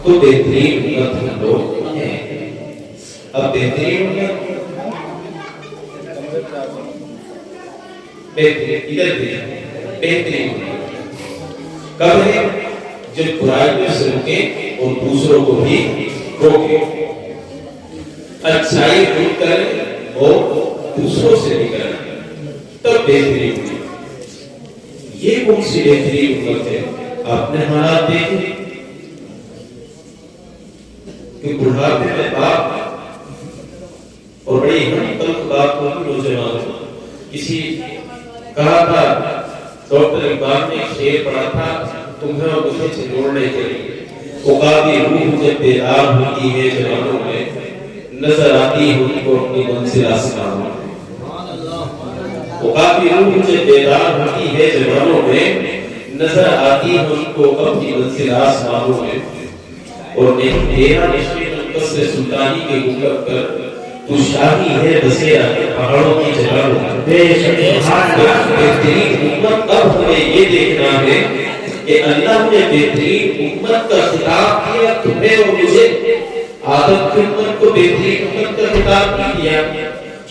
تو بہترین امت ہم لوگ ہیں۔ اب بہترین امت ادھر بہترین کب ہے؟ جب برائیوں سے روکیں اور دوسروں کو بھی روکیں، اچھائی روک کریں اور دوسروں سے بھی کریں، تب بہترین امت۔ یہ کون سی بہترین امت ہے؟ آپ نے حالات دیکھے کہ بڑھاپے میں باپ اور بڑی ہم تلخ بات کو نوجوان کسی کہا تھا، ڈاکٹر اقبال نے ایک شعر پڑھا تھا تمہیں اور مجھے چھوڑنے کے لیے، عقابی روح جب بیدار ہوتی ہے جوانوں میں، نظر آتی ہے ان کو اپنی منزل آسمانوں میں۔ عقابی روح جب بیدار ہوتی ہے جوانوں میں، نظر آتی ہے ان کو اپنی منزل آسمانوں میں۔ اور نہیں تیرا نشے قصر سلطانی کے گنبد پر، تو شاہی ہے بسیرا پہاڑوں کی جگہوں میں۔ بہترین امت اب ہمیں یہ دیکھنا ہے کہ اللہ نے بہترین امت کا خطاب کیا تمہیں اور مجھے۔ آدم کی امت کو بہترین امت کا خطاب نہیں کیا،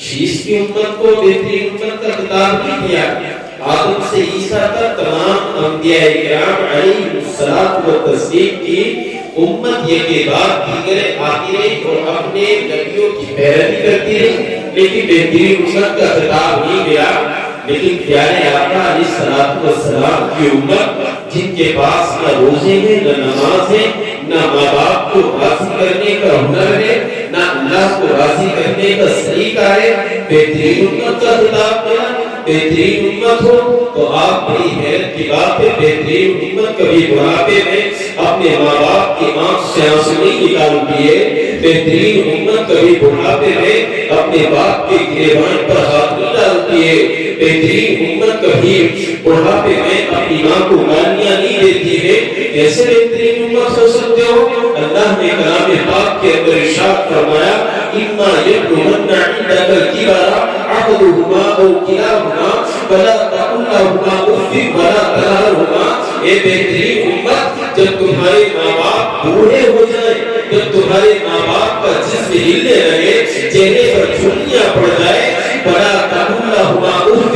شیش کی امت کو بہترین امت کا خطاب نہیں کیا، آدم سے عیسیٰ تک تمام انبیاء کرام علیہ الصلوۃ والتسلیم کی امت یہ کے بعد دیگر آتی رہی اور اپنے نبیوں کی پیروی کرتی رہی، لیکن بہترین امت کا خطاب نہیں گیا۔ لیکن پیارے آقا علیہ الصلوۃ والسلام کی امت جن کے پاس نہ روزے ہیں نہ نماز ہے، نہ ماں باپ کو راضی کرنے کا ہنر ہے، نہ اللہ کو راضی کرنے کا طریقہ ہے، بہترین امت کا خطاب کیا۔ بہترین امت ہو تو آپ بڑی حیرت کی بات ہے، بہترین امت کبھی بڑھاپے میں اپنے ماں باپ کی آنکھ سے آنسو نہیں نکالتی ہے، بہترین امت کبھی بڑھاپے میں اپنے باپ کے گریبان پر ہاتھ نہیں ڈالتی ہے، بہترین امت کبھی بڑھاپے میں اپنی ماں کو گالیاں نہیں دیتی ہے۔ کیسے بہترین امت ہو سکتے ہو؟ اللہ نے کلام پاک کے اندر ارشاد فرمایا، اِمَّا يَبْلُغَنَّ عِندَكَ الْكِبَرَ أَحَدُهُمَا أَوْ كِلَاهُمَا فَلَا تَقُل لَّهُمَا أُفٍّ وَلَا تَنْهَرْهُمَا۔ اے بہترین امت، جب تمہارے ماں باپ بوڑھے ہو جائیں، جب تمہارے ماں باپ کا جسم ہلنے لگے، چہرے پر جھریاں پڑ جائے، فَلَا تَقُل لَّهُمَا أُفٍّ،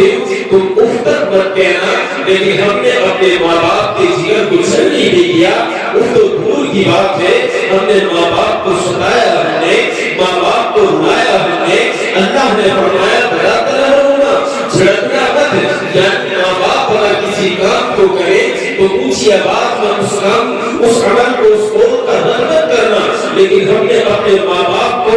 تم اف تک مت کہنا۔ لیکن ہم نے اپنے ماں باپ کے جگر کو چھلنی بھی کیا، اف تو دور کی بات ہے، ہم نے ماں باپ کو ستایا، ہم نے ماں باپ کو رلایا، ہم نے۔ اللہ نے فرمایا بڑا تنہرہما، جھڑکنا مت، یعنی ماں باپ اگر کسی کام کو کرے تو اونچی آواز میں اس عمل کو اس قول کا رد مت کرنا۔ لیکن ہم نے اپنے ماں باپ کو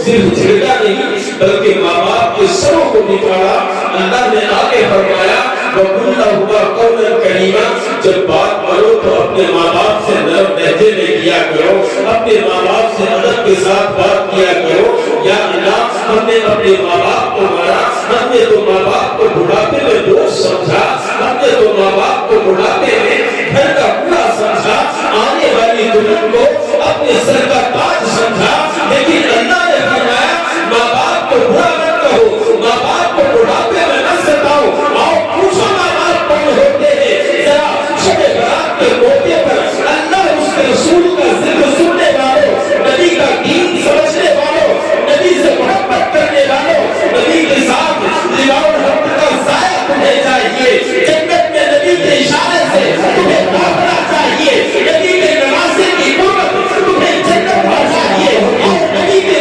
صرف جھڑکا نہیں بلکہ ماں باپ کے سروں کو نکالا۔ اللہ نے آگے فرمایا وَقُلْ لَهُمَا قَوْلًا كَرِيمًا، جب بات کرو تو اپنے ماں باپ سے نرم لہجے میں کیا کرو، اپنے ماں باپ سے ادب کے ساتھ بات کیا کرو۔ یا اللہ، ہم نے اپنے ماں باپ کو مارا، ہم نے تو ماں باپ کو بڑھاپے میں بوجھ سمجھا، ہم نے تو ماں باپ کو بڑھاپے میں گھر کا پورا سمجھا، آنے والی دلہن کو اپنے سر کا تاج سمجھا۔ لیکن اللہ نے فرمایا ماں باپ کو برا مت کہو، ماں باپ کو بڑھاپے میں نہ ستاؤ۔ آؤ پوچھو ماں باپ کون ہوتے ہیں، ذرا شب برات کے موقع پر اللہ اس کے رسول کا ذکر سننے والوں، نبی کا دین سمجھنے والوں، نبی سے محبت کرنے والوں، نبی کے ساتھ لواء الحمد کا سایہ تمہیں چاہیے، جنت میں نبی کے اشارے سے تمہیں پاپنا چاہیے، نبی کے نوازے کی قربت تمہیں جنت میں چاہیے، اور نبی کے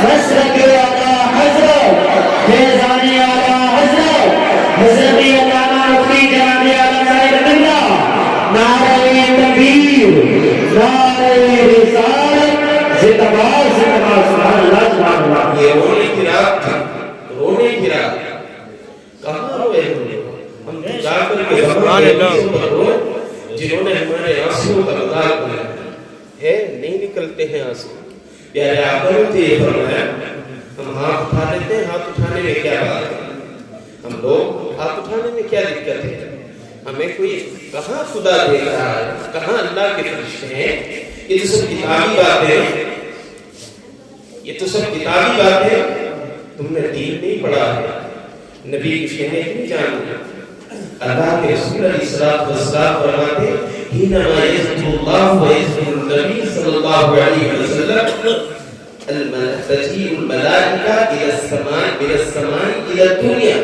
مسلک اعلیٰ حضرت فیضان اعلیٰ حضرت حضرت علامہ مفتی جناب اعلیٰ صاحب اللہ نعرہ تکبیر نعرہ رسالت زندہ باد سبحان اللہ سبحان اللہ. یہ رونے کی رات تھی, رونے کی رات. کہاں روئے ہم جا کر کے جنہوں نے ہمارے آنسوں کا مذاق بنایا ہے, نہیں نکلتے ہیں آنسو. پیارے آقا نے یہ فرمایا ہم ہاتھ اٹھا لیتے ہیں, ہاتھ اٹھانے میں کیا بات ہے, ہم لوگ ہاتھ اٹھانے میں کیا دقت ہے, ہمیں کوئی کہاں خدا دیکھ رہا ہے, کہاں اللہ کے فرشتے ہیں. یہ تو سب کتابی باتیں, یہ تو سب کتابی باتیں. تم نے دین نہیں پڑھا ہے, نبی کی شہادت نہیں جانی. اللہ کے رسول علیہ الصلوۃ والسلام فرماتے حینما یذکر اللہ و یذکر النبی صلی اللہ علیہ وسلم تجیء الملائکہ الی السماء الی الدنیا.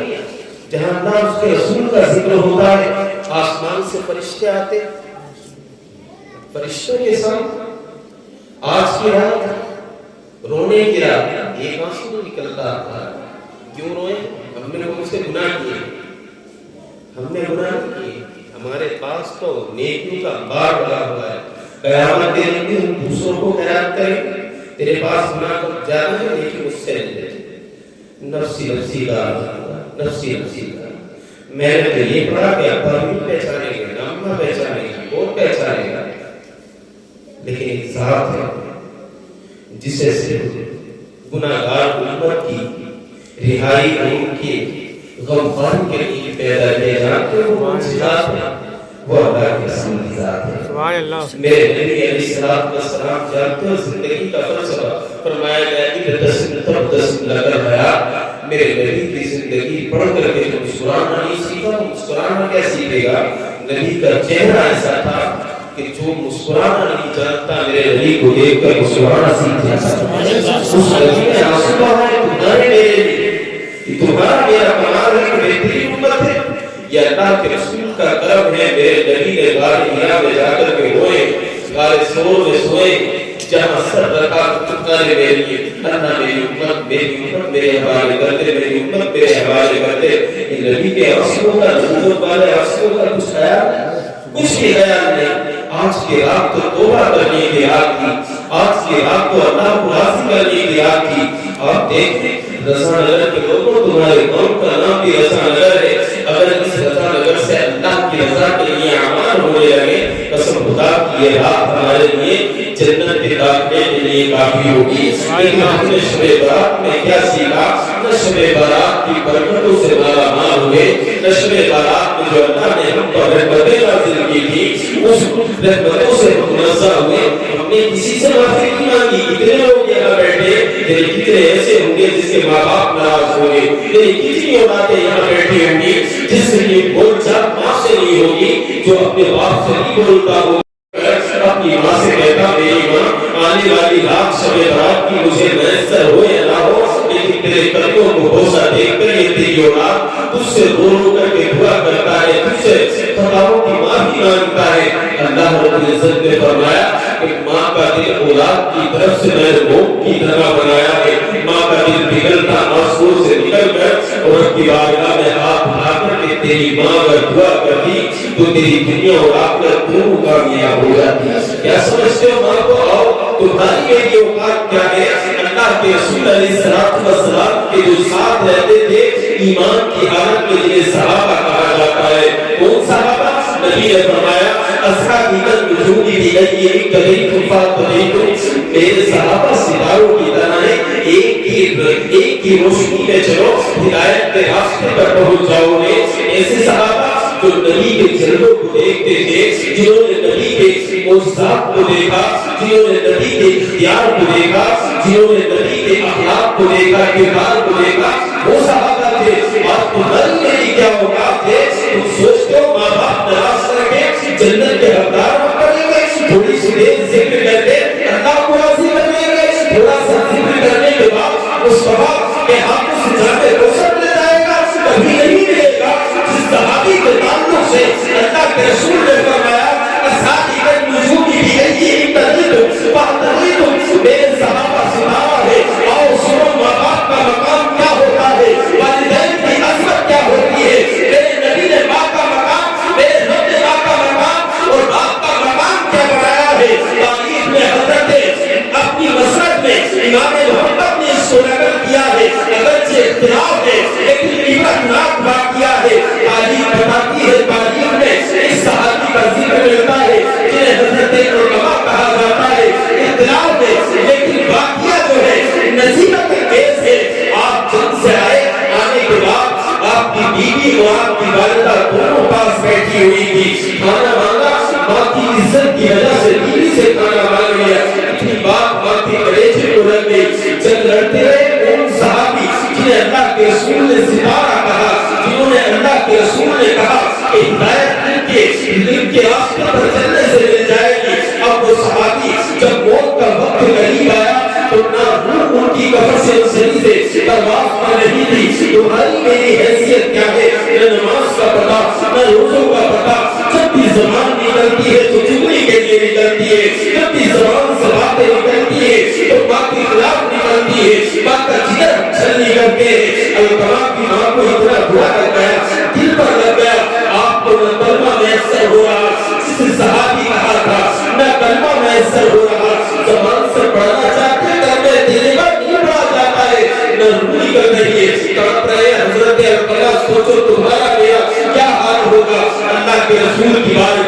جہاں اللہ اس کے رسول کا ذکر ہوتا ہے آسمان سے فرشتے آتے, فرشتوں کے ساتھ آج کی رات رونے کی رات ایک آنسو نہیں نکلتا تھا. کیوں روئے؟ ہم نے ان سے گناہ کیے, ہم نے گناہ کیے, ہمارے پاس تو نیکیوں کا بار بڑا ہوا ہے. قیامت کے دن ہم دوسروں کو خیرات کریں, تیرے پاس گناہ کو زیادہ ہے لیکن مجھ سے نہیں لے. نفسی نفسی کا نفسی نفسی کا. میں نے تو یہ پڑھا کہ ابا بھی پہچانے گا, اماں پہچانے گا, اور پہچانے گا, لیکن ایک ذات ہے جسے صرف گناہگار امت کی رہائی اور ان کے غمخواری کے لیے پیدا کیا جاتا ہے. وہ کون سی ذات ہے؟ وہ اللہ کے رسول کی ذات ہے. سبحان اللہ. میرے نبی علیہ السلام جانتے ہو زندگی کا فلسفہ فرمایا گیا ابتسم تبتسم لک الحیات. میرے نبی کی زندگی پڑھ کر کے جو مسکرانا نہیں سیکھا تو مسکرانا کیا سیکھے گا؟ نبی کا چہرہ ایسا تھا کہ جو مسکرانا نہیں جانتا میرے نبی کو دیکھ کر مسکرانا سیکھ جاتا. اس نبی نے آنسو بہائے تمہارے میرے لیے, تمہارا میرا کمال ہے کہ بہترین امت ہے. یہ اللہ کے رسول کا کرم ہے. میرے نبی نے غار حرا میں جا کر کے روئے, غار ثور میں سوئے, جہاں سر رکھا پکارے میرے لیے اللہ میری امت میرے حوالے کر دے, میری امت میرے حوالے کر دے. یہ نبی کے آنسوؤں کا نزول والے آنسوؤں کا کچھ خیال, کچھ بھی خیال نہیں. آج کی رات تو توبہ کرنے کی رات تھی, آج کی رات تو اللہ کو راضی کرنے کی رات تھی. آپ دیکھیں رضا نگر کے لوگوں, تمہارے قوم کا نام بھی رضا نگر ہے. اگر اس رضا نگر سے اللہ کی رضا کے لیے اعمال ہونے لگے, قسم خدا کی یہ رات ہمارے لیے جنت کے داخلے کے لیے کافی ہوگی. لیکن ہم نے شب برات میں کیا سیکھا؟ نہ شب برات کی برکتوں سے مالا مال ہوئے, نہ شب برات میں جو اللہ نے ہم پر رحمتیں نازل کی تھی اس رحمتوں سے ہم منزہ ہوئے. ہم نے کسی سے معافی نہیں مانگی. کتنے لوگ یہاں بیٹھے, یعنی کتنے ایسے ہوں گے جس کے ماں باپ ناراض ہوں گے, یعنی کتنی اولادیں یہاں بیٹھی ہوں گی جس سے یہ بول چال ماں سے نہیں ہوگی, جو اپنے باپ سے نہیں بولتا ہوگا اپنی ماں سے کہتا میری ماں آنے والی رات شب برات کی مجھے میسر ہو یا نہ ہو, لیکن تیرے قدموں کو بوسہ دیکھ کر یہ تیری اولاد تجھ سے رو رو کر کے دعا کرتا ہے, تجھ سے خطاؤں کی معافی مانگتا ہے. اللہ رب العزت نے فرمایا کہ ماں کا دل اولاد کی طرف سے میں نے موم کی طرح بنایا ہے. ماں کا دل پگھلتا آنسوؤں سے نکل کر اور کی بارگاہ میں ہاتھ اٹھا کر کے تیری ماں اگر دعا کرتی تو تیری دنیا اور آخرت دونوں کامیاب ہو جاتی. کیا سمجھتے ہو ماں کو؟ آؤ تمہاری میری اوقات کیا ہے؟ اللہ کے رسول علیہ السلام کے جو ساتھ رہتے تھے ایمان کی حالت میں جنہیں صحابہ کہا جاتا ہے. کون صحابہ؟ نبی نے فرمایا اصحابی النجوم بأيهم اقتديتم فاقتديتم. میرے صحابہ ستاروں کی طرح ہیں, ایک کی روشنی میں چلو, ہدایت کے راستے پر پہنچ جاؤ گے. ایسے صحابہ جو نبی کے جلووں کو دیکھتے تھے, جنہوں نے نبی کے معجزات کو دیکھا, جنہوں نے نبی کے اختیار کو دیکھا, جنہوں نے نبی کے اخلاق کو دیکھا, کردار کو دیکھا, وہ صحابہ تھے. آج تمہاری میری کیا اوقات ہے؟ تم سوچتے ہو ماں باپ ناراض رکھے جنت کے حقدار ہم کریں گے, تھوڑی سی دیر ذکر کرتے اللہ کو راضی کرنے گے, تھوڑا سا ذکر کرنے کے بعد اس وقت کے ہاتھوں سے جاتے روشن لے جائے گا, کبھی نہیں ملے گا. جس صحابی کے تعلق سے اللہ کے رسول نے فرمایا اصحابی النجوم بأيهم اقتديتم فاقتديتم, میرے صحابہ ستارہ ہے, آؤ اختلاف ہے لیکن عبرتناک واقعہ ہے تاریخ بتاتی ہے تاریخ میں اس صحابی کا ذکر ملتا ہے جنہیں حضرت علماء کہا جاتا ہے اختلاف ہے لیکن واقعہ جو ہے نصیحت انگیز ہے آپ جنگ سے آئے آنے کے بعد آپ کی بیوی اور آپ کی والدہ دونوں پاس بیٹھی ہوئی تھی کھانا مانگا ماں کی عزت کی وجہ سے بیوی سے کھانا مانگ لیا اتنی بات ماں کے کلیجے کو لگ گئی جب لڑتے رہے ان صحابی جنہیں اللہ کے رسول نے ستارہ کہا جنہوں نے اللہ کے رسول نے کہا کہ ہدایت ان کے راستے پر چلنے سے مل جائے گی اب وہ صحابی جب موت کا وقت قریب آیا تو نہ روح ان کی کفر سے زمین سے پرواز کر رہی تھی تمہاری میری حیثیت کیا ہے نہ نماز کا پتہ نہ روزوں کا پتہ جب بھی زبان نکلتی ہے تو چگلی کے لیے نکلتی ہے جب بھی زبان سے باتیں نکلتی ہے تو ماں کے خلاف نکلتی ہے ماں کا جگر چھلنی کر کے القمہ کی ماں کو اتنا برا لگ گیا دل پر لگ گیا آپ کو نہ کلمہ میسر ہو رہا جس صحابی کہا تھا نہ کلمہ میسر ہو رہا زبان سے پڑھنا چاہتے کرنے دل پر نہیں پڑھا جاتا ہے نہ روح نکل رہی ہے تڑپ رہے حضرت القمہ سوچو تمہارا میرا کیا حال ہوگا اللہ کے رسول کی بات